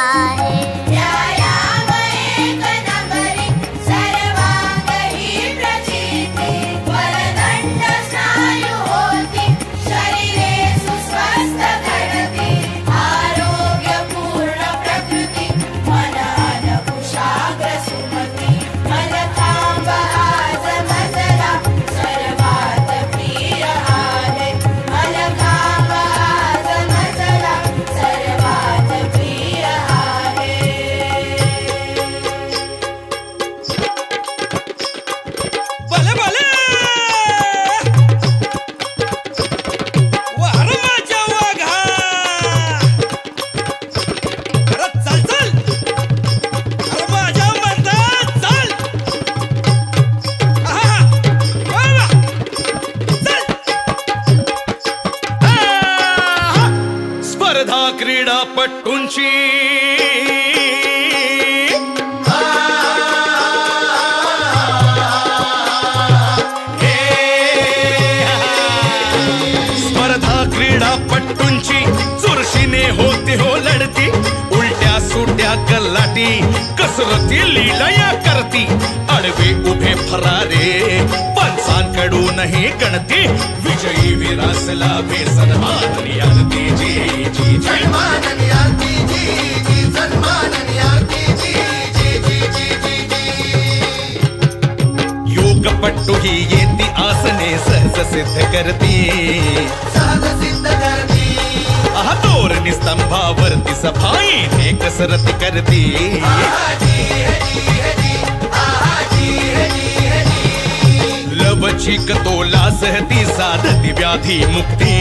आहे. क्रीडापटूंची स्पर्धा क्रीडापटूंची चुरशीने होते हो लढती, उलट्या सुट्या गल्लाटी कसरती लीलया करती, आडवे उभे फरारे पंचांकडूनही गणती, विजयी विरासला बेसन्माननी आरती जी जी सन्माननी आरती जी जी सन्माननी आरती जी जी जी जी जी जी. योगपट्टू ही येती आसने सहज सिद्ध करती, सहज सिद्ध करती, दोरणी स्तंभावरती सफाईने कसरती करती, लवचिक तोला सहती साधती व्याधी मुक्ती,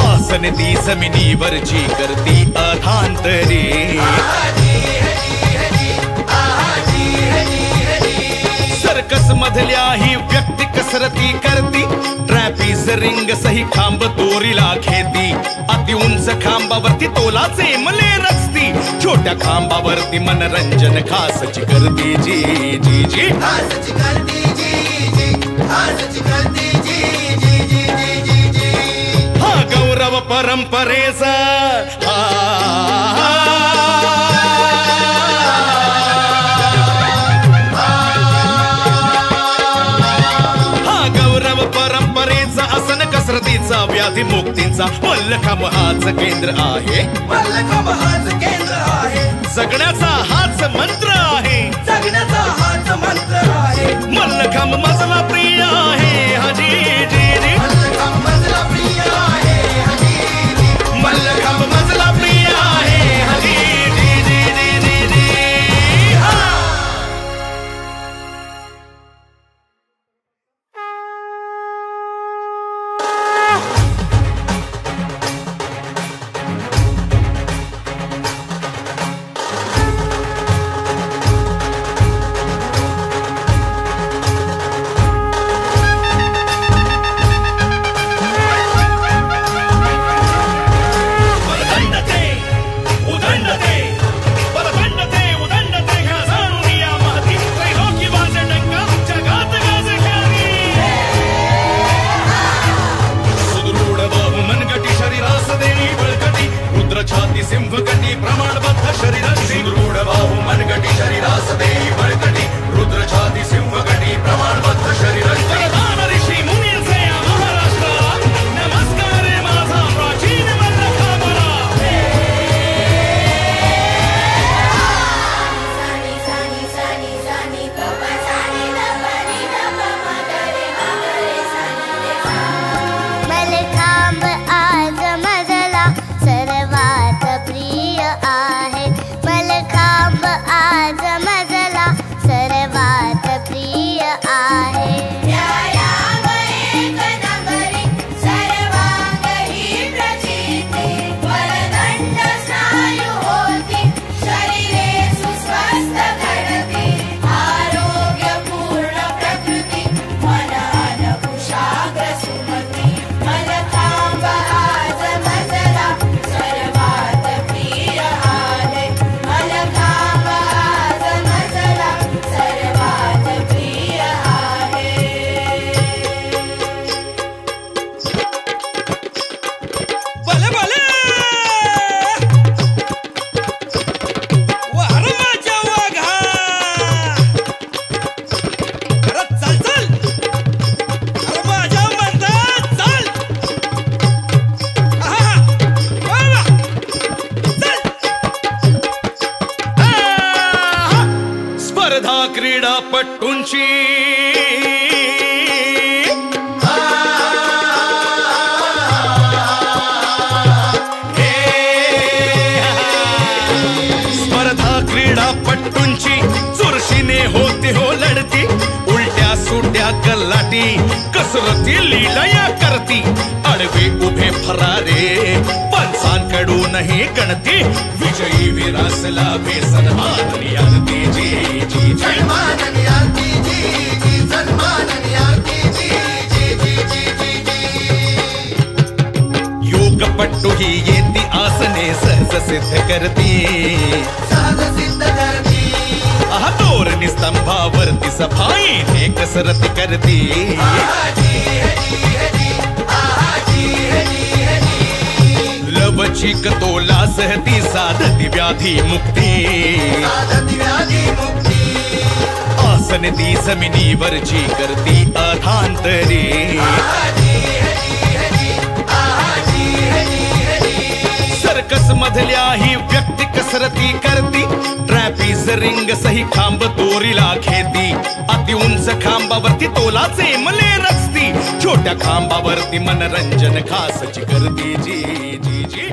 आसन ती जमिनीवरची करती अधांतरी, सर्कस मधल्या ही व्यक्ती कसरती करती, ट्रॅपिज रिंग सही खांब दोरीला घेती, अति उंच खांबावरती तोलाचे मले रचती, छोट्या खांबावरती मनरंजन खासची करती जी जी जी खासची करती जी जी खासची करती जी जी जी जी जी जी. हा गौरव परंपरेचा कसरतीचा व्याधी मुक्तीचा मल्लखांब हाच केंद्र आहे, मल्लखांब हाच केंद्र आहे, जगण्याचा हाच मंत्र आहे, जगण्याचा हाच मंत्र आहे, मल्लखांब मजला प्रिय आहे हजी जी जी, मल्लखांब मजला प्रिय आहे हजी जी, मल्लखांब मजला प्रिय आहे हजी जी जी जी जी जी. आज मजला सर्वात प्रिय आहे. क्रीडापटूंची स्पर्धा क्रीडापटूंची चुरशीने होते हो लढती, उलट्या सुट्या कल्लाटी कसरती लीलया करती, आडवे उभे फरारे पंचांकडूनही गणती, विजयी विरासला बेसन्माननी आरती जी जी सन्माननी आरती जी जी सन्माननी आरती जी जी जी जी जी। योगपट्टू ही येती आसने सहज सिद्ध करती, सहज सिद्ध करती, दोरणी स्तंभावरती सफाईने कसरत करती, लवचिक तोला सहती साधती व्याधी मुक्ती, आसन ती जमिनीवरची करती अधांतरी, सर्कस मधल्या ही व्यक्ती कसरती करती, ट्रॅपिज रिंग सही खांब दोरीला घेती, अति उंच खांबावरती तोलाचे मले रचती, छोट्या खांबावरती मनरंजन खासची करती जी जी जी।